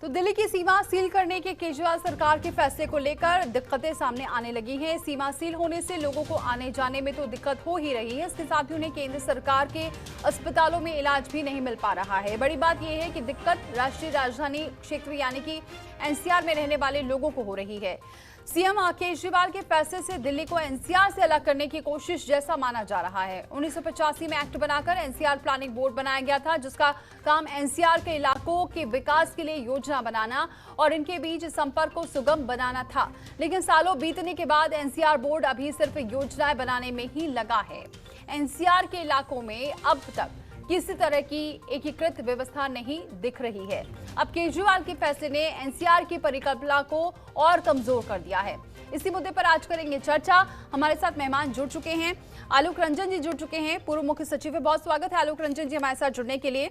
तो दिल्ली की सीमा सील करने के केजरीवाल सरकार के फैसले को लेकर दिक्कतें सामने आने लगी हैं। सीमा सील होने से लोगों को आने जाने में तो दिक्कत हो ही रही है, इसके साथ ही उन्हें केंद्र सरकार के अस्पतालों में इलाज भी नहीं मिल पा रहा है। बड़ी बात यह है कि दिक्कत राष्ट्रीय राजधानी क्षेत्र यानी कि एनसीआर में रहने वाले लोगों को हो रही है। सीएम केजरीवाल के फैसले से दिल्ली को एनसीआर से अलग करने की कोशिश जैसा माना जा रहा है। 1985 में एक्ट बनाकर एनसीआर प्लानिंग बोर्ड बनाया गया था, जिसका काम एनसीआर के इलाकों के विकास के लिए योजना बनाना और इनके बीच संपर्क को सुगम बनाना था। लेकिन सालों बीतने के बाद एनसीआर बोर्ड अभी सिर्फ योजनाएं बनाने में ही लगा है। एनसीआर के इलाकों में अब तक किसी तरह की एकीकृत व्यवस्था नहीं दिख रही है। अब केजरीवाल के फैसले ने एनसीआर की परिकल्पना को और कमजोर कर दिया है। इसी मुद्दे पर आज करेंगे चर्चा। हमारे साथ मेहमान जुड़ चुके हैं, आलोक रंजन जी जुड़ चुके हैं, पूर्व मुख्य सचिव है। बहुत स्वागत है आलोक रंजन जी हमारे साथ जुड़ने के लिए।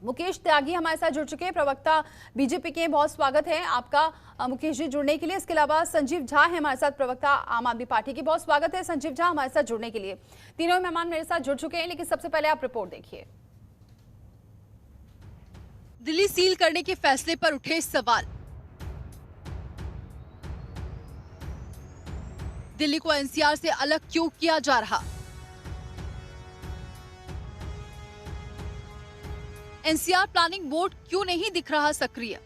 मुकेश त्यागी हमारे साथ जुड़ चुके हैं, प्रवक्ता बीजेपी के। बहुत स्वागत है आपका मुकेश जी जुड़ने के लिए। इसके अलावा संजीव झा है हमारे साथ, प्रवक्ता आम आदमी पार्टी की। बहुत स्वागत है संजीव झा हमारे साथ जुड़ने के लिए। तीनों मेहमान मेरे साथ जुड़ चुके हैं, लेकिन सबसे पहले आप रिपोर्ट देखिए। दिल्ली सील करने के फैसले पर उठे सवाल। दिल्ली को एनसीआर से अलग क्यों किया जा रहा? एनसीआर प्लानिंग बोर्ड क्यों नहीं दिख रहा सक्रिय?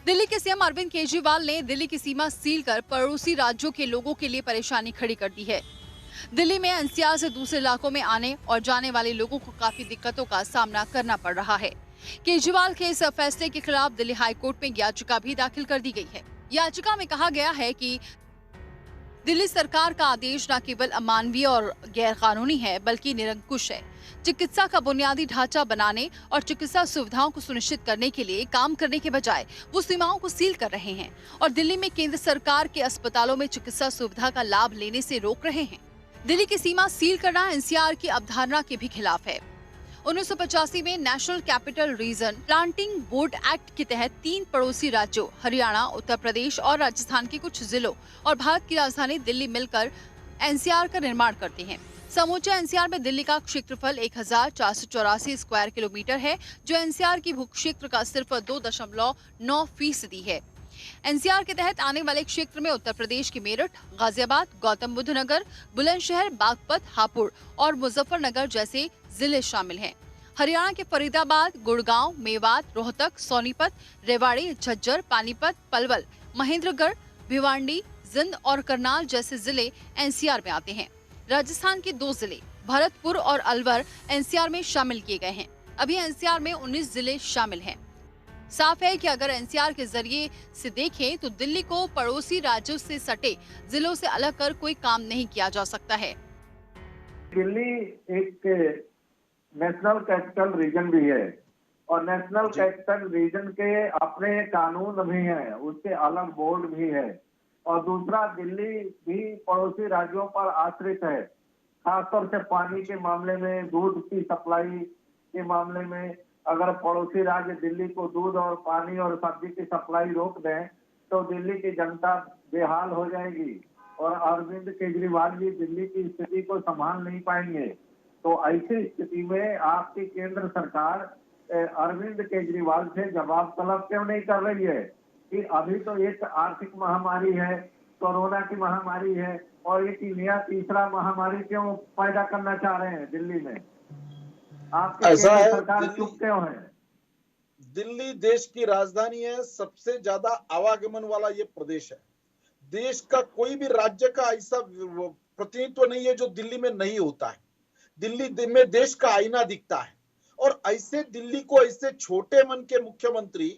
दिल्ली के सीएम अरविंद केजरीवाल ने दिल्ली की सीमा सील कर पड़ोसी राज्यों के लोगों के लिए परेशानी खड़ी कर दी है। दिल्ली में एनसीआर से दूसरे इलाकों में आने और जाने वाले लोगों को काफी दिक्कतों का सामना करना पड़ रहा है। केजरीवाल के इस फैसले के खिलाफ दिल्ली हाईकोर्ट में याचिका भी दाखिल कर दी गई है। याचिका में कहा गया है कि दिल्ली सरकार का आदेश न केवल अमानवीय और गैर कानूनी है, बल्कि निरंकुश है। चिकित्सा का बुनियादी ढांचा बनाने और चिकित्सा सुविधाओं को सुनिश्चित करने के लिए काम करने के बजाय वो सीमाओं को सील कर रहे हैं और दिल्ली में केंद्र सरकार के अस्पतालों में चिकित्सा सुविधा का लाभ लेने से रोक रहे हैं। दिल्ली की सीमा सील करना एनसीआर की अवधारणा के भी खिलाफ है। 1985 में national capital region planting board act के तहत 3 पड़ोसी राज्यों हरियाणा, उत्तर प्रदेश और राजस्थान के कुछ जिलों और भारत की राजधानी दिल्ली मिलकर एनसीआर का निर्माण करते हैं। समूचे एनसीआर में दिल्ली का क्षेत्रफल 1484 स्क्वायर किलोमीटर है, जो एनसीआर की भू क्षेत्र का सिर्फ 2.9% है। एनसीआर के तहत आने वाले क्षेत्र में उत्तर प्रदेश के मेरठ, गाजियाबाद, गौतम बुद्ध नगर, बुलंदशहर, बागपत, हापुड़ और मुजफ्फरनगर जैसे जिले शामिल हैं। हरियाणा के फरीदाबाद, गुड़गांव, मेवात, रोहतक, सोनीपत, रेवाड़ी, झज्जर, पानीपत, पलवल, महेंद्रगढ़, भिवांडी, जिंद और करनाल जैसे जिले एनसीआर में आते हैं। राजस्थान के 2 जिले भरतपुर और अलवर एनसीआर में शामिल किए गए हैं। अभी एनसीआर में 19 जिले शामिल हैं। साफ है कि अगर एनसीआर के जरिए से देखें तो दिल्ली को पड़ोसी राज्यों से सटे जिलों से अलग कर कोई काम नहीं किया जा सकता है। दिल्ली एक नेशनल कैपिटल रीजन भी है और नेशनल कैपिटल रीजन के अपने कानून भी हैं, उसके अलग बोर्ड भी है। और दूसरा, दिल्ली भी पड़ोसी राज्यों पर आश्रित है, खासतौर से पानी के मामले में, दूध की सप्लाई के मामले में। अगर पड़ोसी राज्य दिल्ली को दूध और पानी और सब्जी की सप्लाई रोक दें तो दिल्ली की जनता बेहाल हो जाएगी और अरविंद केजरीवाल जी दिल्ली की स्थिति को संभाल नहीं पाएंगे। तो ऐसी स्थिति में आपकी केंद्र सरकार अरविंद केजरीवाल से जवाब तलब क्यों नहीं कर रही है कि अभी तो एक आर्थिक महामारी है, कोरोना की महामारी है, और एक नया तीसरा महामारी क्यों पैदा करना चाह रहे हैं दिल्ली में? आपकी केंद्र सरकार चुप क्यों है? दिल्ली देश की राजधानी है, सबसे ज्यादा आवागमन वाला ये प्रदेश है। देश का कोई भी राज्य का ऐसा प्रतिनिधित्व नहीं है जो दिल्ली में नहीं होता है। दिल्ली में देश का आईना दिखता है और ऐसे दिल्ली को ऐसे छोटे मन के मुख्यमंत्री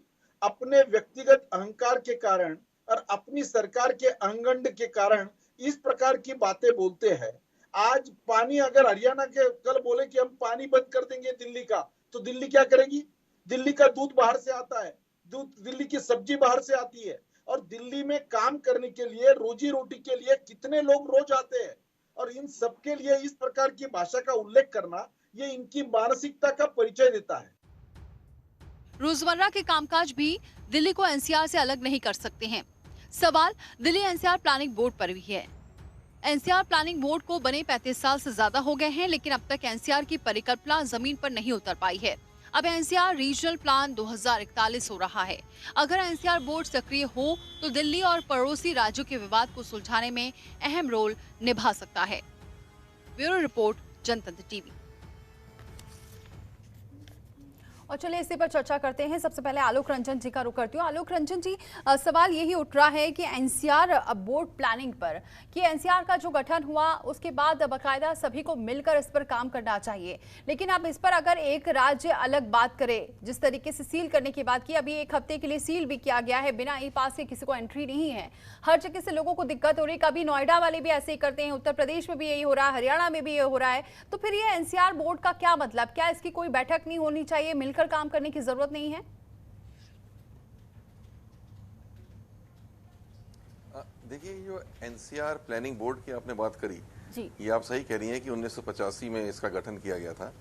अपने व्यक्तिगत अहंकार के कारण और अपनी सरकार के अंगंड के कारण इस प्रकार की बातें बोलते हैं। आज पानी, अगर हरियाणा के कल बोले कि हम पानी बंद कर देंगे दिल्ली का, तो दिल्ली क्या करेगी? दिल्ली का दूध बाहर से आता है, दिल्ली की सब्जी बाहर से आती है और दिल्ली में काम करने के लिए, रोजी रोटी के लिए कितने लोग रोज आते हैं और इन सबके लिए इस प्रकार की भाषा का उल्लेख करना, ये इनकी मानसिकता का परिचय देता है। रोजमर्रा के कामकाज भी दिल्ली को एनसीआर से अलग नहीं कर सकते हैं। सवाल दिल्ली एनसीआर प्लानिंग बोर्ड पर भी है। एनसीआर प्लानिंग बोर्ड को बने 35 साल से ज्यादा हो गए हैं, लेकिन अब तक एनसीआर की परिकल्पना जमीन पर नहीं उतर पाई है। अब एनसीआर रीजनल प्लान 2041 हो रहा है। अगर एनसीआर बोर्ड सक्रिय हो तो दिल्ली और पड़ोसी राज्यों के विवाद को सुलझाने में अहम रोल निभा सकता है। ब्यूरो रिपोर्ट, जनतंत्र टीवी। और चलिए इसी पर चर्चा करते हैं। सबसे पहले आलोक रंजन जी का रुख करती हूँ। आलोक रंजन जी, सवाल यही उठ रहा है कि एनसीआर बोर्ड प्लानिंग पर, कि एनसीआर का जो गठन हुआ उसके बाद बाकायदा सभी को मिलकर इस पर काम करना चाहिए, लेकिन अब इस पर अगर एक राज्य अलग बात करे, जिस तरीके से सील करने की बात की, अभी 1 हफ्ते के लिए सील भी किया गया है, बिना ई पास के किसी को एंट्री नहीं है, हर जगह से लोगों को दिक्कत हो रही है। कभी नोएडा वाले भी ऐसे ही करते हैं, उत्तर प्रदेश में भी यही हो रहा है, हरियाणा में भी ये हो रहा है। तो फिर ये एनसीआर बोर्ड का क्या मतलब? क्या इसकी कोई बैठक नहीं होनी चाहिए? मिलकर काम करने की जरूरत नहीं है? देखिए, जो एनसीआर प्लानिंग बोर्ड की आपने बात करी जी, ये आप सही कह रही हैं कि 1985 में इसका गठन किया गया था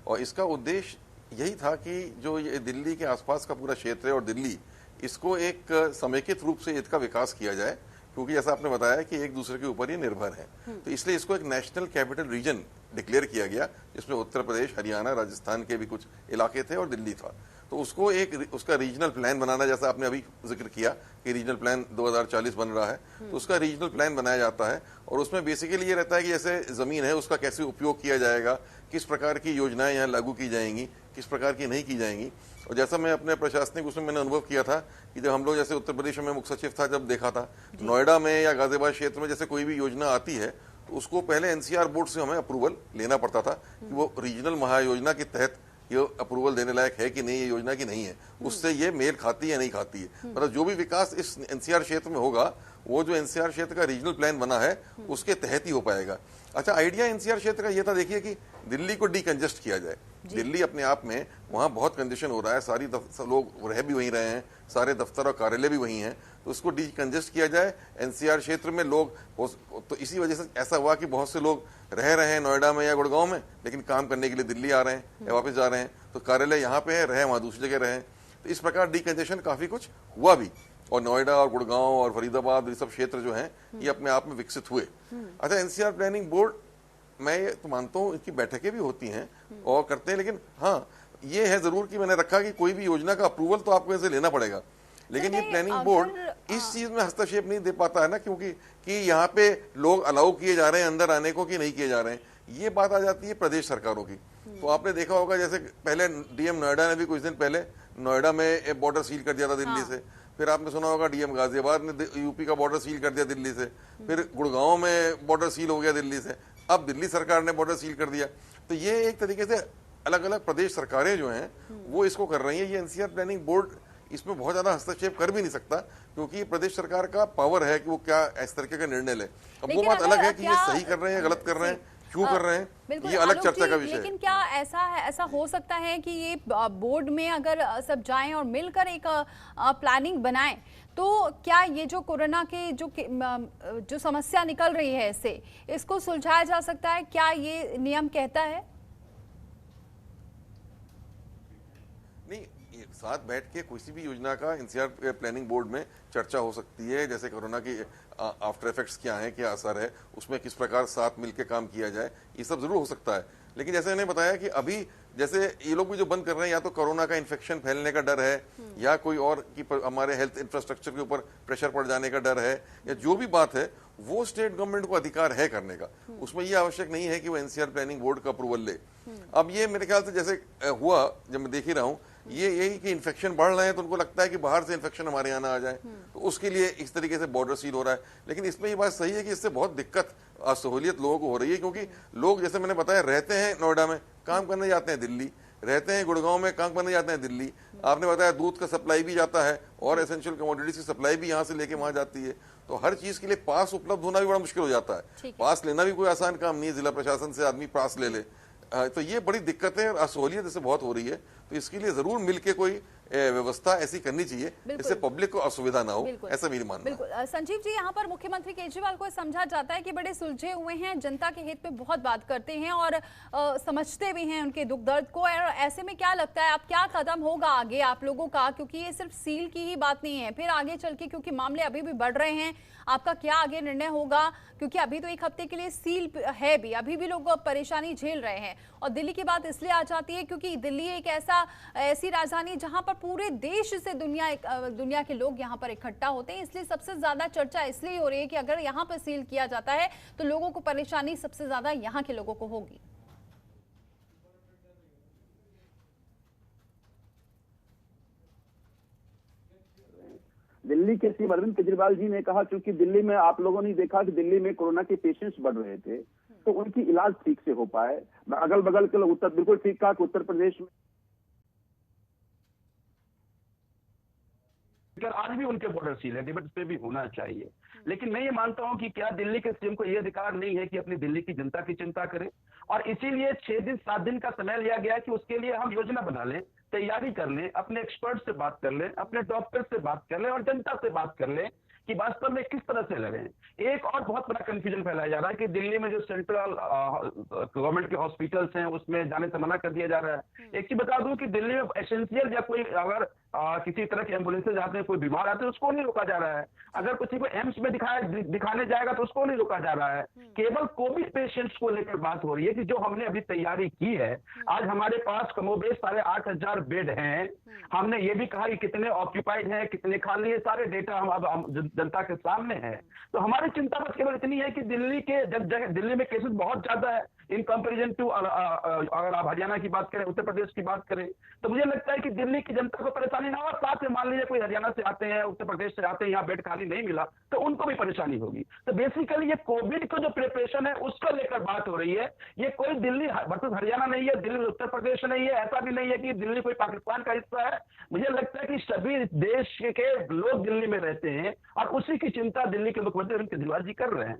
और इसका उद्देश्य यही था कि जो ये दिल्ली के आसपास का पूरा क्षेत्र है और दिल्ली, इसको एक समेकित रूप से इसका विकास किया जाए, क्योंकि जैसा आपने बताया कि एक दूसरे के ऊपर ये निर्भर है। तो इसलिए इसको एक नेशनल कैपिटल रीजन डिक्लेयर किया गया, जिसमें उत्तर प्रदेश, हरियाणा, राजस्थान के भी कुछ इलाके थे और दिल्ली था। तो उसको एक उसका रीजनल प्लान बनाना, जैसा आपने अभी जिक्र किया कि रीजनल प्लान 2040 बन रहा है, तो उसका रीजनल प्लान बनाया जाता है और उसमें बेसिकली ये रहता है कि जैसे जमीन है उसका कैसे उपयोग किया जाएगा, किस प्रकार की योजनाएं यहाँ लागू की जाएंगी, किस प्रकार की नहीं की जाएंगी। और जैसा मैं अपने प्रशासनिक उसमें मैंने अनुभव किया था कि जब हम लोग जैसे उत्तर प्रदेश में मुख्य सचिव था, जब देखा था नोएडा में या गाजियाबाद क्षेत्र में जैसे कोई भी योजना आती है तो उसको पहले एनसीआर बोर्ड से हमें अप्रूवल लेना पड़ता था कि वो रीजनल महायोजना के तहत ये अप्रूवल देने लायक है कि नहीं, ये योजना की नहीं है, उससे ये मेल खाती है या नहीं खाती है। मतलब जो भी विकास इस एनसीआर क्षेत्र में होगा वो जो एनसीआर क्षेत्र का रीजनल प्लान बना है उसके तहत ही हो पाएगा। अच्छा, आइडिया एनसीआर क्षेत्र का ये था, देखिए, कि दिल्ली को डीकंजेस्ट किया जाए। दिल्ली अपने आप में वहाँ बहुत कंजेशन हो रहा है, सारी लोग रह भी वहीं रहे हैं, सारे दफ्तर और कार्यालय भी वहीं हैं, तो उसको डीकंजेस्ट किया जाए। एनसीआर क्षेत्र में लोग, तो इसी वजह से ऐसा हुआ कि बहुत से लोग रह रहे हैं नोएडा में या गुड़गांव में, लेकिन काम करने के लिए दिल्ली आ रहे हैं या वापस जा रहे हैं, तो कार्यालय यहाँ पे है, रहे वहाँ दूसरी जगह रहे। तो इस प्रकार डीकंजेशन काफी कुछ हुआ भी, और नोएडा और गुड़गांव और फरीदाबाद, ये सब क्षेत्र जो हैं ये अपने आप में विकसित हुए। अच्छा, एनसीआर प्लानिंग बोर्ड, मैं ये तो मानता हूँ इनकी बैठकें भी होती हैं और करते हैं, लेकिन हाँ ये है जरूर कि मैंने रखा कि कोई भी योजना का अप्रूवल तो आपको ऐसे लेना पड़ेगा, लेकिन ये प्लानिंग बोर्ड इस चीज में हस्तक्षेप नहीं दे पाता है ना, क्योंकि कि यहाँ पे लोग अलाउ किए जा रहे हैं अंदर आने को कि नहीं किए जा रहे हैं, ये बात आ जाती है प्रदेश सरकारों की। तो आपने देखा होगा जैसे पहले डीएम नोएडा ने भी कुछ दिन पहले नोएडा में बॉर्डर सील कर दिया था दिल्ली से, फिर आपने सुना होगा डीएम गाजियाबाद ने यूपी का बॉर्डर सील कर दिया दिल्ली से, फिर गुड़गांव में बॉर्डर सील हो गया दिल्ली से, अब दिल्ली सरकार ने बॉर्डर सील कर दिया। तो ये एक तरीके से अलग अलग प्रदेश सरकारें जो हैं वो इसको कर रही हैं। ये एनसीआर प्लानिंग बोर्ड इसमें बहुत ज्यादा हस्तक्षेप कर भी नहीं सकता, क्योंकि प्रदेश सरकार का पावर है कि वो क्या इस तरीके का निर्णय ले। अब वो बात अलग है कि ये सही कर रहे हैं, गलत कर रहे हैं, क्यों कर रहे हैं, ये अलग चर्चा का विषय है। लेकिन क्या ऐसा हो सकता है कि ये बोर्ड में अगर सब जाएं और मिलकर एक प्लानिंग बनाएं, तो क्या ये जो कोरोना के जो समस्या निकल रही है इससे, इसको सुलझाया जा सकता है? क्या ये नियम कहता है? नहीं, साथ बैठ के किसी भी योजना का एनसीआर प्लानिंग बोर्ड में चर्चा हो सकती है, जैसे कोरोना की आफ्टर इफेक्ट्स क्या हैं, क्या असर है, उसमें किस प्रकार साथ मिलकर काम किया जाए, ये सब जरूर हो सकता है। लेकिन जैसे मैंने बताया कि अभी जैसे ये लोग भी जो बंद कर रहे हैं, या तो कोरोना का इन्फेक्शन फैलने का डर है, या कोई और की हमारे हेल्थ इंफ्रास्ट्रक्चर के ऊपर प्रेशर पड़ जाने का डर है, या जो भी बात है वो स्टेट गवर्नमेंट को अधिकार है करने का, उसमें ये आवश्यक नहीं है कि वो एनसीआर प्लानिंग बोर्ड का अप्रूवल ले। अब ये मेरे ख्याल से जैसे हुआ, जब मैं देख ही रहा हूँ, ये यही कि इन्फेक्शन बढ़ रहे हैं तो उनको लगता है कि बाहर से इन्फेक्शन हमारे यहाँ ना आ जाए, तो उसके लिए इस तरीके से बॉर्डर सील हो रहा है। लेकिन इसमें ये बात सही है कि इससे बहुत दिक्कत, असहूलियत लोगों को हो रही है, क्योंकि लोग जैसे मैंने बताया रहते हैं नोएडा में, काम करने जाते हैं दिल्ली, रहते हैं गुड़गांव में, काम करने जाते हैं दिल्ली। आपने बताया दूध का सप्लाई भी जाता है और एसेंशियल कमोडिटीज की सप्लाई भी यहाँ से लेके वहां जाती है, तो हर चीज के लिए पास उपलब्ध होना भी बड़ा मुश्किल हो जाता है। पास लेना भी कोई आसान काम नहीं है, जिला प्रशासन से आदमी पास ले ले, तो ये बड़ी दिक्कतें और असहूलियत इससे बहुत हो रही है। तो इसके लिए जरूर मिलके कोई व्यवस्था ऐसी करनी चाहिए जिससे पब्लिक को असुविधा ना हो, ऐसा मेरी मानना है। बिल्कुल संजीव जी, यहाँ पर मुख्यमंत्री केजरीवाल को समझा जाता है कि बड़े सुलझे हुए हैं, जनता के हित में बहुत बात करते हैं और समझते भी हैं उनके दुख दर्द को। और ऐसे में क्या लगता है, अब क्या कदम होगा आगे आप लोगों का, क्योंकि ये सिर्फ सील की ही बात नहीं है, फिर आगे चल के क्योंकि मामले अभी भी बढ़ रहे हैं, आपका क्या आगे निर्णय होगा? क्योंकि अभी तो 1 हफ्ते के लिए सील है भी, अभी भी लोग परेशानी झेल रहे हैं। और दिल्ली की बात इसलिए आ जाती है क्योंकि दिल्ली एक ऐसा ऐसी राजधानी जहां पर पूरे देश से दुनिया के लोग यहां पर इकट्ठा होते हैं, इसलिए सबसे ज्यादा चर्चा इसलिए हो रही है कि अगर यहां पर सील किया जाता है तो लोगों को परेशानी सबसे ज्यादा यहां के लोगों को होगी। दिल्ली के सीएम अरविंद केजरीवाल जी ने कहा, क्योंकि दिल्ली में आप लोगों ने देखा कि दिल्ली में कोरोना के पेशेंट्स बढ़ रहे थे, तो उनकी इलाज ठीक से हो पाए। अगल बगल के लोग बिल्कुल ठीक कहा कि उत्तर प्रदेश में आज भी उनके बॉर्डर सील है, डिबेट पे भी होना चाहिए। लेकिन मैं ये मानता हूं कि क्या दिल्ली के सीएम को ये अधिकार नहीं है कि अपनी दिल्ली की जनता की चिंता करे, और इसीलिए 6 दिन 7 दिन का समय लिया गया कि उसके लिए हम योजना बना लें, तैयारी कर लें, अपने एक्सपर्ट से बात कर लें, अपने डॉक्टर से बात कर लें और जनता से बात कर लें कि वास्तव में किस तरह से लड़ें। एक और बहुत बड़ा कंफ्यूजन फैलाया जा रहा है कि दिल्ली में जो सेंट्रल गवर्नमेंट के हॉस्पिटल्स हैं उसमें जाने से मना कर दिया जा रहा है। एक चीज बता दूं कि दिल्ली में एसेंशियल या कोई अगर किसी तरह के एम्बुलेंसेज आते हैं, कोई बीमार आते हैं, उसको नहीं रोका जा रहा है। अगर किसी को एम्स में दिखाने जाएगा तो उसको नहीं रोका जा रहा है। केवल कोविड पेशेंट्स को लेकर बात हो रही है कि जो हमने अभी तैयारी की है, आज हमारे पास कमोबेश 8,500 बेड हैं। हमने ये भी कहा कि कितने ऑक्यूपाइड हैं, कितने खाली है, सारे डेटा हम जनता के सामने है। तो हमारी चिंता बस केवल इतनी है कि दिल्ली में केसेस बहुत ज्यादा है इन कंपेरिजन टू, अगर आप हरियाणा की बात करें, उत्तर प्रदेश की बात करें, तो मुझे लगता है कि दिल्ली की जनता को परेशानी ना हो। साथ में मान लीजिए कोई हरियाणा से आते हैं, उत्तर प्रदेश से आते हैं, यहाँ बेड खाली नहीं मिला तो उनको भी परेशानी होगी। तो बेसिकली ये कोविड का जो प्रिपरेशन है उसको लेकर बात हो रही है। ये कोई दिल्ली वर्सेस हरियाणा नहीं है, दिल्ली उत्तर प्रदेश नहीं है, ऐसा भी नहीं है कि दिल्ली कोई पाकिस्तान का हिस्सा है। मुझे लगता है कि सभी देश के लोग दिल्ली में रहते हैं और उसी की चिंता दिल्ली के मुख्यमंत्री अरविंद केजरीवाल जी कर रहे हैं।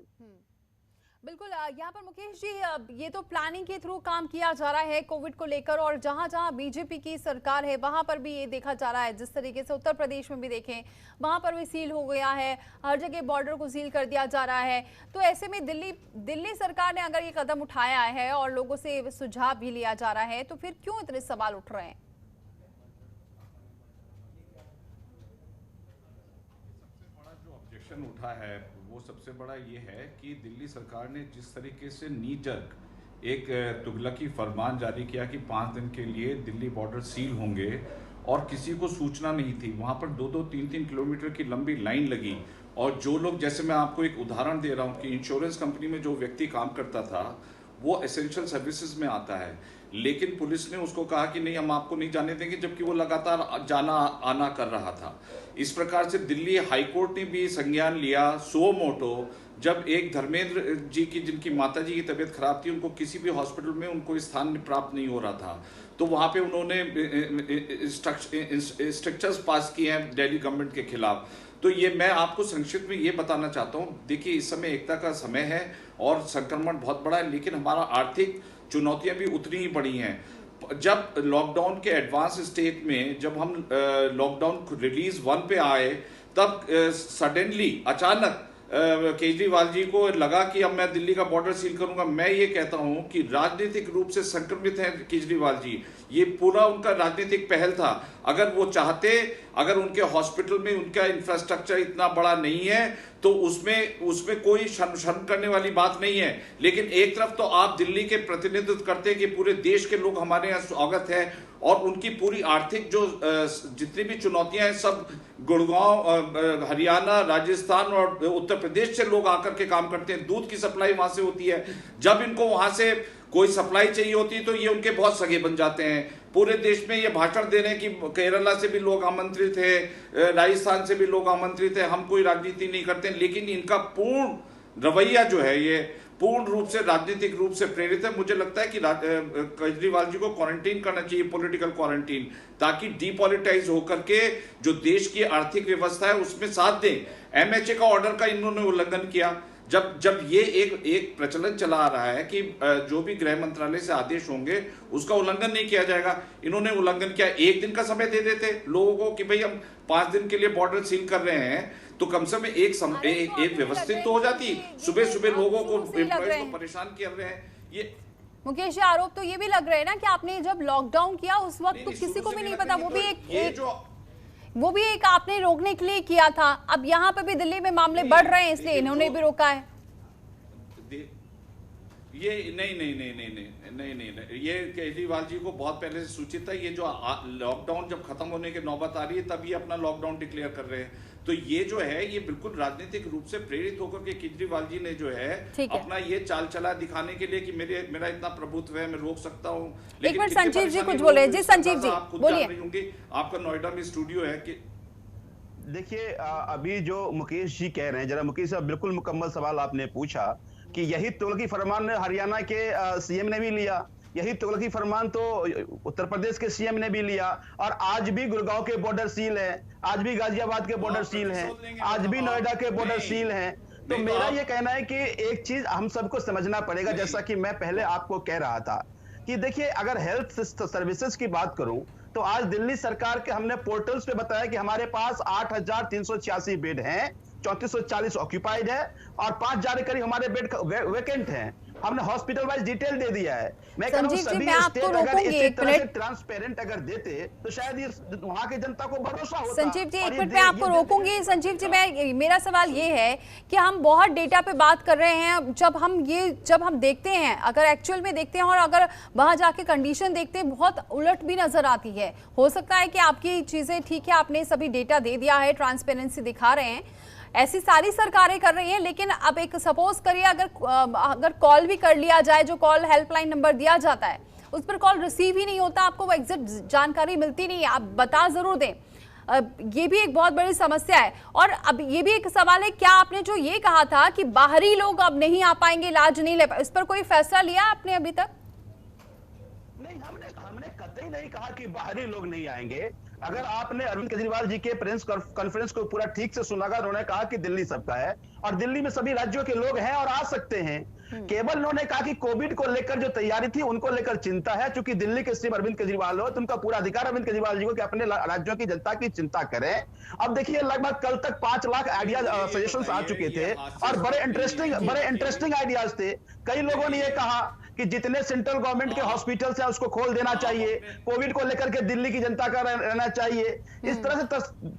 बिल्कुल, यहाँ पर मुकेश जी, ये तो प्लानिंग के थ्रू काम किया जा रहा है कोविड को लेकर, और जहाँ जहाँ बीजेपी की सरकार है वहाँ पर भी ये देखा जा रहा है। जिस तरीके से उत्तर प्रदेश में भी देखें, वहाँ पर भी सील हो गया है, हर जगह बॉर्डर को सील कर दिया जा रहा है। तो ऐसे में दिल्ली सरकार ने अगर ये कदम उठाया है और लोगों से सुझाव भी लिया जा रहा है, तो फिर क्यों इतने सवाल उठ रहे हैं? ऑब्जेक्शन उठा है वो सबसे बड़ा ये है कि दिल्ली सरकार ने जिस तरीके से नीजक एक तुगलकी फरमान जारी किया कि 5 दिन के लिए दिल्ली बॉर्डर सील होंगे और किसी को सूचना नहीं थी। वहाँ पर 2-2, 3-3 किलोमीटर की लंबी लाइन लगी, और जो लोग, जैसे मैं आपको एक उदाहरण दे रहा हूँ कि इंश्योरेंस कंपनी में जो व्यक्ति काम करता था वो एसेंशियल सर्विसेज में आता है, लेकिन पुलिस ने उसको कहा कि नहीं, हम आपको नहीं जाने देंगे, जबकि वो लगातार जाना आना कर रहा था। इस प्रकार से दिल्ली हाईकोर्ट ने भी संज्ञान लिया सो मोटो, जब एक धर्मेंद्र जी की, जिनकी माता जी की तबीयत खराब थी, उनको किसी भी हॉस्पिटल में उनको स्थान प्राप्त नहीं हो रहा था, तो वहाँ पे उन्होंने स्ट्रक्चर्स पास किए हैं दिल्ली गवर्नमेंट के खिलाफ। तो ये मैं आपको संक्षिप्त में ये बताना चाहता हूँ, देखिए इस समय एकता का समय है और संक्रमण बहुत बड़ा है, लेकिन हमारा आर्थिक चुनौतियां भी उतनी ही बड़ी हैं। जब लॉकडाउन के एडवांस स्टेट में, जब हम लॉकडाउन रिलीज 1 पे आए, तब सडनली अचानक केजरीवाल जी को लगा कि अब मैं दिल्ली का बॉर्डर सील करूंगा। मैं ये कहता हूं कि राजनीतिक रूप से संक्रमित हैं केजरीवाल जी, ये पूरा उनका राजनीतिक पहल था। अगर वो चाहते, अगर उनके हॉस्पिटल में उनका इंफ्रास्ट्रक्चर इतना बड़ा नहीं है तो उसमें कोई शर्म करने वाली बात नहीं है। लेकिन एक तरफ तो आप दिल्ली के प्रतिनिधित्व करते हैं कि पूरे देश के लोग हमारे यहाँ स्वागत है, और उनकी पूरी आर्थिक जो जितनी भी चुनौतियां हैं सब गुड़गांव, हरियाणा, राजस्थान और उत्तर प्रदेश से लोग आकर के काम करते हैं। दूध की सप्लाई वहां से होती है। जब इनको वहां से कोई सप्लाई चाहिए होती है तो ये उनके बहुत सगे बन जाते हैं। पूरे देश में ये भाषण दे रहे हैं कि केरला से भी लोग आमंत्रित है, राजस्थान से भी लोग आमंत्रित है, हम कोई राजनीति नहीं करते, लेकिन इनका पूर्ण रवैया जो है ये पूर्ण रूप से राजनीतिक रूप से प्रेरित है। मुझे लगता है कि केजरीवाल जी को क्वारंटीन करना चाहिए, पॉलिटिकल क्वारंटीन, ताकि डीपॉलिटाइज होकर के जो देश की आर्थिक व्यवस्था है उसमें साथ दें। एमएचए का ऑर्डर का इन्होंने उल्लंघन किया। जब ये एक प्रचलन चला आ रहा है कि जो भी गृह मंत्रालय से आदेश होंगे उसका उल्लंघन नहीं किया जाएगा, इन्होंने उल्लंघन किया। 1 दिन का समय दे देते लोगों को कि भाई हम 5 दिन के लिए बॉर्डर सील कर रहे हैं, तो कम से कम एक व्यवस्थित तो हो जाती। सुबह सुबह लोगों को परेशान कर रहे हैं। ये मुकेश जी, आरोप तो ये भी लग रहे हैं ना कि आपने जब लॉकडाउन किया उस वक्त तो किसी को भी नहीं पता, वो भी एक आपने रोकने के लिए किया था। अब यहाँ पे भी दिल्ली में मामले बढ़ रहे हैं, इसलिए इन्होंने भी रोका है। ये नहीं, ये केजरीवाल जी को बहुत पहले से सूचित है। ये जो लॉकडाउन जब खत्म होने की नौबत आ रही है तब ये अपना लॉकडाउन डिक्लेयर कर रहे हैं। तो ये जो है ये बिल्कुल राजनीतिक रूप से प्रेरित होकर के केजरीवाल जी ने जो है अपना ये चाल चला दिखाने के लिए कि मेरा इतना प्रभुत्व है, मैं रोक सकता हूँ। एक मिनट संजीव जी कुछ बोले। जी संजीव जी बोलिए। आपका नोएडा में स्टूडियो है कि देखिए, अभी जो मुकेश जी कह रहे हैं, जरा मुकेश साहब बिल्कुल मुकम्मल सवाल आपने पूछा कि यही तुगलकी फरमान हरियाणा के सीएम ने भी लिया, यही तुगलकी फरमान तो उत्तर प्रदेश के सीएम ने भी लिया, और आज भी गुड़गांव के बॉर्डर सील है, आज भी गाजियाबाद के बॉर्डर सील हैं, आज भी नोएडा के बॉर्डर सील हैं। तो मेरा ये कहना है कि एक चीज हम सबको समझना पड़ेगा, जैसा कि मैं पहले आपको कह रहा था कि देखिए, अगर हेल्थ सर्विसेज की बात करूं तो आज दिल्ली सरकार के हमने पोर्टल्स पे बताया कि हमारे पास 8,386 बेड हैं, 3440 ऑक्यूपाइड है और 5,000 करीब हमारे बेड वेकेंट हैं। हमने हॉस्पिटल वाइज डिटेल दे दिया है। मैं कह रहा हूं सभी स्टेट अगर इसी तरह से ट्रांसपेरेंट अगर देते तो शायद ये वहां की जनता को भरोसा होता। संजीव जी एक मिनट मैं आपको रोकूंगी। संजीव जी मेरा सवाल ये है कि हम बहुत डेटा पे बात कर रहे हैं, जब हम देखते हैं, अगर एक्चुअल में देखते हैं और अगर वहां जाके कंडीशन देखते हैं, बहुत उलट भी नजर आती है। हो सकता है कि आपकी चीजें ठीक है, आपने सभी डेटा दे दिया है, ट्रांसपेरेंसी दिखा रहे हैं, ऐसी सारी सरकारें कर रही हैं, लेकिन अब एक सपोज करिए अगर कॉल भी कर लिया जाए, जो कॉल हेल्पलाइन नंबर दिया जाता है उस पर कॉल रिसीव ही नहीं होता, आपको वो एग्जैक्ट जानकारी मिलती नहीं है, आप बता जरूर दें। ये भी एक बहुत बड़ी समस्या है। और अब ये भी एक सवाल है, क्या आपने जो ये कहा था कि बाहरी लोग अब नहीं आ पाएंगे, इलाज नहीं ले पाएंगे, इस पर कोई फैसला लिया आपने अभी तक? नहीं, हमने कतई नहीं कहा कि बाहरी लोग नहीं आएंगे। अगर आपने अरविंद केजरीवाल जी के प्रेस कॉन्फ्रेंस को पूरा ठीक से सुना, उन्होंने कहा कि दिल्ली सबका है और दिल्ली में सभी राज्यों के लोग हैं और आ सकते हैं। केवल उन्होंने कहा कि कोविड को लेकर जो तैयारी थी उनको लेकर चिंता है, क्योंकि दिल्ली के सीएम अरविंद केजरीवाल हो तो उनका पूरा अधिकार अरविंद केजरीवाल जी को कि अपने राज्यों की जनता की चिंता करें। अब देखिए, लगभग कल तक 5 लाख आइडिया सजेशंस आ चुके थे और बड़े इंटरेस्टिंग आइडियाज थे। कई लोगों ने यह कहा कि जितने सेंट्रल गवर्नमेंट के हॉस्पिटल्स हैं उसको खोल देना चाहिए, कोविड को लेकर के दिल्ली की जनता का रहना चाहिए। इस तरह से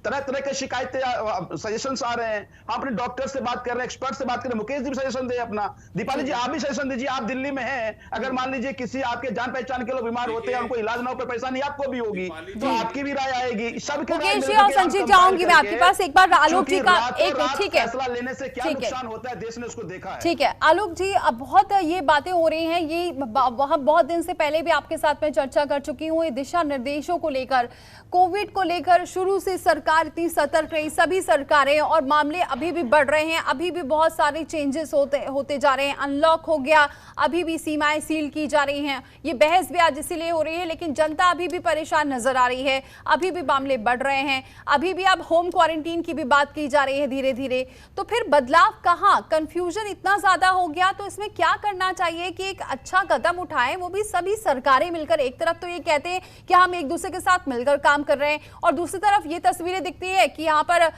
तरह तरह के शिकायतें सजेशंस आ रहे हैं। हम अपने डॉक्टर से बात कर रहे हैं, एक्सपर्ट से बात कर रहे हैं। मुकेश जी भी सजेशन दे अपना, दीपाली जी आप भी सजेशन दीजिए। आप दिल्ली में हैं, अगर मान लीजिए किसी आपके जान पहचान के लोग बीमार होते हैं, उनको इलाज ना हो पे परेशानी आपको भी होगी, तो आपकी भी राय आएगी। सबके मुकेश जी और संजीव जाऊंगी मैं आपके पास एक बार। आलोक जी का एक ठीक है, फैसला लेने से क्या नुकसान होता है देश ने उसको देखा है। ठीक है आलोक जी, अब बहुत ये बातें हो रही हैं, ये वहां बहुत दिन से पहले भी आपके साथ में चर्चा कर चुकी हूँ, ये दिशा निर्देशों को लेकर, कोविड को लेकर शुरू से सरकार इतनी सतर्क रही, सभी सरकारें, और मामले अभी भी बढ़ रहे हैं, अभी भी बहुत सारे चेंजेस होते जा रहे हैं। अनलॉक हो गया, अभी भी सीमाएं सील की जा रही हैं। ये बहस भी आज इसीलिए हो रही है, लेकिन जनता अभी भी परेशान नजर आ रही है, अभी भी मामले बढ़ रहे हैं, अभी भी अब होम क्वारंटीन की भी बात की जा रही है धीरे धीरे। तो फिर बदलाव कहाँ? कंफ्यूजन इतना ज्यादा हो गया, तो इसमें क्या करना चाहिए कि एक अच्छा कदम उठाएं, वो भी सभी सरकारें मिलकर। एक तरफ तो ये कहते हैं कि हम एक दूसरे के साथ मिलकर काम कर रहे हैं, और दूसरी तरफ ये तस्वीरें दिखती है कि यहाँ पर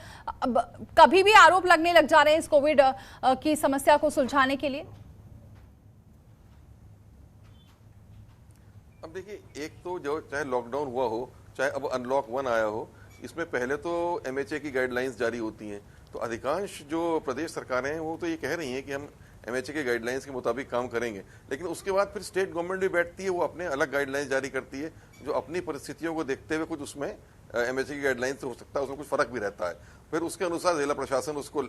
कभी भी आरोप लगने लग जा रहे हैं इस कोविड की समस्या को सुलझाने के लिए। अब देखिए, एक तो जो चाहे लॉकडाउन हुआ हो, चाहे अब अनलॉक 1 आया हो, इसमें पहले तो एमएचए की गाइडलाइंस जारी होती हैं। तो अधिकांश जो प्रदेश सरकारें हैं वो तो ये कह रही हैं कि हम एमएचए के गाइडलाइंस के मुताबिक काम करेंगे, लेकिन उसके बाद फिर स्टेट गवर्नमेंट भी बैठती है, वो अपने अलग गाइडलाइंस जारी करती है, जो अपनी परिस्थितियों को देखते हुए कुछ उसमें एमएचए की गाइडलाइंस हो सकता है उसमें कुछ फर्क भी रहता है, फिर उसके अनुसार जिला प्रशासन उसको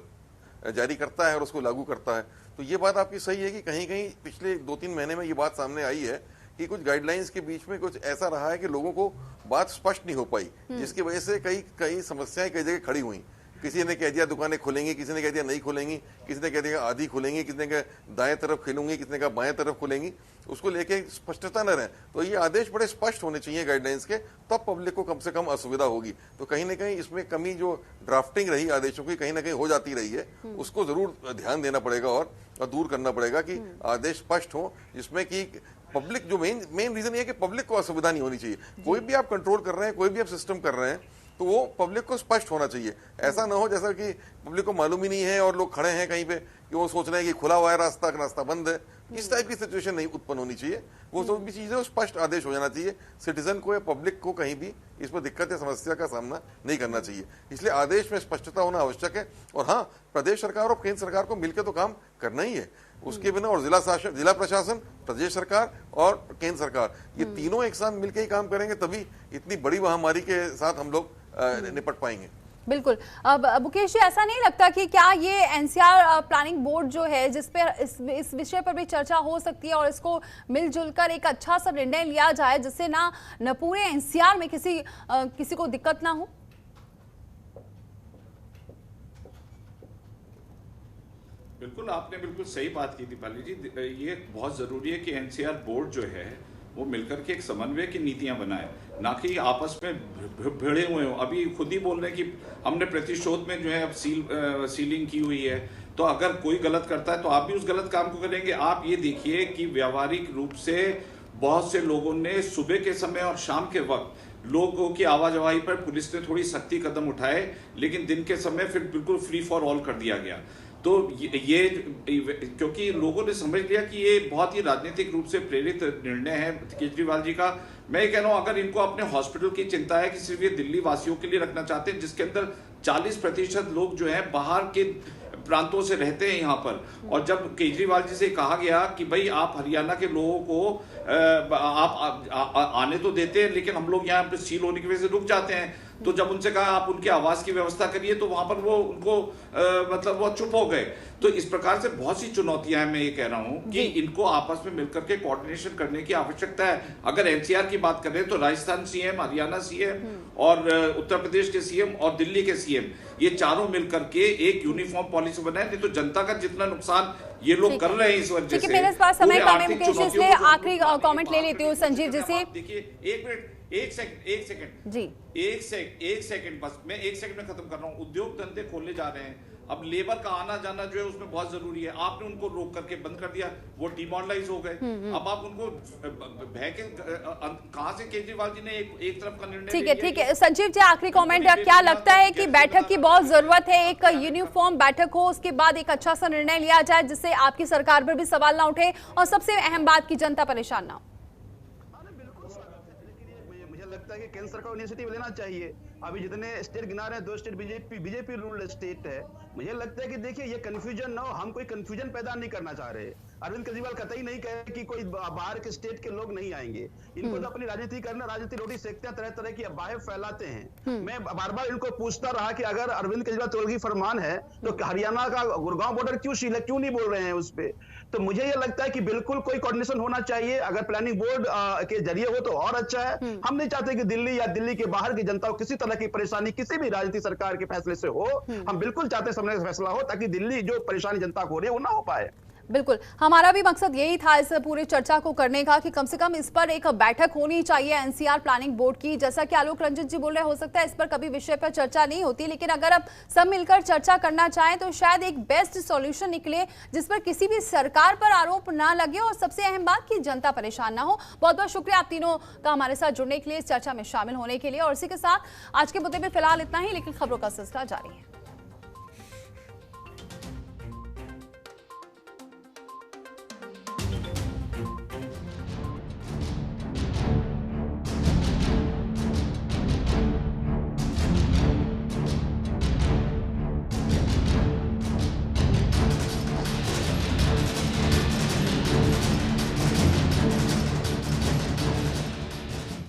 जारी करता है और उसको लागू करता है। तो ये बात आपकी सही है कि कहीं कहीं पिछले 2-3 महीने में ये बात सामने आई है कि कुछ गाइडलाइंस के बीच में कुछ ऐसा रहा है कि लोगों को बात स्पष्ट नहीं हो पाई, जिसकी वजह से कई समस्याएं कई जगह खड़ी हुई। किसी ने कह दिया दुकानें खुलेंगी, किसी ने कह दिया नहीं खुलेंगी, किसी ने कह दिया आधी खुलेंगी, किसी ने कहा दाएं तरफ खुलेंगी, किसी ने कहा बाएं तरफ खुलेंगी, उसको लेके स्पष्टता न रहे। तो ये आदेश बड़े स्पष्ट होने चाहिए गाइडलाइंस के, तब पब्लिक को कम से कम असुविधा होगी। तो कहीं ना कहीं इसमें कमी जो ड्राफ्टिंग रही आदेशों की कहीं ना कहीं हो जाती रही है, उसको जरूर ध्यान देना पड़ेगा और दूर करना पड़ेगा कि आदेश स्पष्ट हो, जिसमें कि पब्लिक जो मेन रीजन ये है कि पब्लिक को असुविधा नहीं होनी चाहिए। कोई भी आप कंट्रोल कर रहे हैं, कोई भी आप सिस्टम कर रहे हैं, तो वो पब्लिक को स्पष्ट होना चाहिए। ऐसा ना हो जैसा कि पब्लिक को मालूम ही नहीं है और लोग खड़े हैं कहीं पे कि वो सोच रहे हैं कि खुला हुआ है रास्ता बंद है, इस टाइप की सिचुएशन नहीं उत्पन्न होनी चाहिए। वो सब भी चीजें स्पष्ट आदेश हो जाना चाहिए, सिटीजन को या पब्लिक को कहीं भी इस पर दिक्कत या समस्या का सामना नहीं करना चाहिए। इसलिए आदेश में स्पष्टता होना आवश्यक है। और हाँ, प्रदेश सरकार और केंद्र सरकार को मिलकर तो काम करना ही है, उसके बिना, और जिला प्रशासन, प्रदेश सरकार और केंद्र सरकार, ये तीनों एक साथ मिलकर ही काम करेंगे, तभी इतनी बड़ी महामारी के साथ हम लोग निपट पाएंगे। बिल्कुल। अब मुकेश जी, ऐसा नहीं लगता कि क्या ये एनसीआर प्लानिंग बोर्ड जो है, जिस पे इस विषय पर भी चर्चा हो सकती है और इसको मिलजुल कर एक अच्छा सा निर्णय लिया जाए जिससे न पूरे एनसीआर में किसी को दिक्कत ना हो? बिल्कुल, आपने बिल्कुल सही बात की दीपाली जी। ये बहुत जरूरी है कि एनसीआर बोर्ड जो है वो मिलकर के एक समन्वय की नीतियां बनाए, ना कि आपस में भिड़े हुए हो। अभी खुद ही बोल रहे हैं कि हमने प्रतिशोध में जो है अब सीलिंग की हुई है, तो अगर कोई गलत करता है तो आप भी उस गलत काम को करेंगे। आप ये देखिए कि व्यावहारिक रूप से बहुत से लोगों ने सुबह के समय और शाम के वक्त लोगों की आवाजाही पर पुलिस ने थोड़ी सख्ती कदम उठाए, लेकिन दिन के समय फिर बिल्कुल फ्री फॉर ऑल कर दिया गया। तो ये क्योंकि लोगों ने समझ लिया कि ये बहुत ही राजनीतिक रूप से प्रेरित निर्णय है केजरीवाल जी का। मैं ये कह रहा हूं, अगर इनको अपने हॉस्पिटल की चिंता है कि सिर्फ ये दिल्ली वासियों के लिए रखना चाहते हैं, जिसके अंदर 40% लोग जो है बाहर के प्रांतों से रहते हैं यहाँ पर, और जब केजरीवाल जी से कहा गया कि भाई आप हरियाणा के लोगों को आप आने तो देते हैं, लेकिन हम लोग यहाँ पे सील होने की वजह से रुक जाते हैं, तो जब उनसे कहा आप उनके आवास की व्यवस्था करिए, तो वहां पर वो उनको मतलब वो चुप हो गए। तो इस प्रकार से बहुत सी चुनौतियां हैं। मैं ये कह रहा हूं कि इनको आपस में मिलकर के कोऑर्डिनेशन करने की आवश्यकता है। अगर एनसीआर की बात करें तो राजस्थान सीएम, हरियाणा सीएम और उत्तर प्रदेश के सीएम और दिल्ली के सीएम, ये चारों मिलकर के एक यूनिफॉर्म पॉलिसी बनाए, नहीं तो जनता का जितना नुकसान ये लोग कर रहे हैं इस वजह से। मेरे पास समय कम है मुकेश, इसलिए आखिरी कमेंट ले लेती हूँ संजीव जी से। देखिए, एक सेकंड जी, एक सेकंड बस, मैं 1 सेकंड में खत्म कर रहा हूं। उद्योग धंधे खोले जा रहे हैं, अब लेबर का आना जाना जो है उसमें बहुत जरूरी है। आपने उनको रोक करके बंद कर दिया, वो डिमोरलाइज हो गए। अब आप उनको कहां से केजरीवाल जी ने एक तरफ का निर्णय। ठीक है संजीव जी, आखिरी कमेंट, क्या लगता है कि बैठक की बहुत जरूरत है, एक यूनिफॉर्म बैठक हो, उसके बाद एक अच्छा सा निर्णय लिया जाए जिससे आपकी सरकार पर भी सवाल ना उठे और सबसे अहम बात की जनता परेशान ना हो? लगता है कि केंद्र सरकार को इनिशिएटिव लेना चाहिए। अभी जितने स्टेट गिना रहे हैं, 2 स्टेट बीजेपी रूल्ड स्टेट है। मुझे लगता है कि देखिए ये कंफ्यूजन ना हो, हम कोई कंफ्यूजन पैदा नहीं करना चाह रहे। अरविंद केजरीवाल कतई नहीं कहे कि कोई बाहर के स्टेट के लोग नहीं आएंगे। इनको तो अपनी राजनीति करना, राजनीति रोटी सेकते हैं, तरह तरह की अफवाहें फैलाते हैं। मैं बार बार इनको पूछता रहा कि अगर अरविंद केजरीवाल तोलगी फरमान है तो हरियाणा का गुड़गांव बॉर्डर क्यों सील है, क्यों नहीं बोल रहे हैं उस पर। तो मुझे ये लगता है कि बिल्कुल कोई कोऑर्डिनेशन होना चाहिए। अगर प्लानिंग बोर्ड के जरिए हो तो और अच्छा है। हम नहीं चाहते कि दिल्ली या दिल्ली के बाहर की जनता को किसी तरह की परेशानी किसी भी राजनीतिक सरकार के फैसले से हो। हम बिल्कुल चाहते हैं समय फैसला हो ताकि दिल्ली जो परेशानी जनता को हो रही है वो ना हो पाए। बिल्कुल, हमारा भी मकसद यही था इस पूरी चर्चा को करने का कि कम से कम इस पर एक बैठक होनी चाहिए एनसीआर प्लानिंग बोर्ड की। जैसा कि आलोक रंजन जी बोल रहे, हो सकता है इस पर कभी विषय पर चर्चा नहीं होती, लेकिन अगर अब सब मिलकर चर्चा करना चाहें तो शायद एक बेस्ट सॉल्यूशन निकले जिस पर किसी भी सरकार पर आरोप ना लगे और सबसे अहम बात कि जनता परेशान ना हो। बहुत बहुत शुक्रिया आप तीनों का हमारे साथ जुड़ने के लिए, इस चर्चा में शामिल होने के लिए। और इसी के साथ आज के मुद्दे पर फिलहाल इतना ही, लेकिन खबरों का सिलसिला जारी है।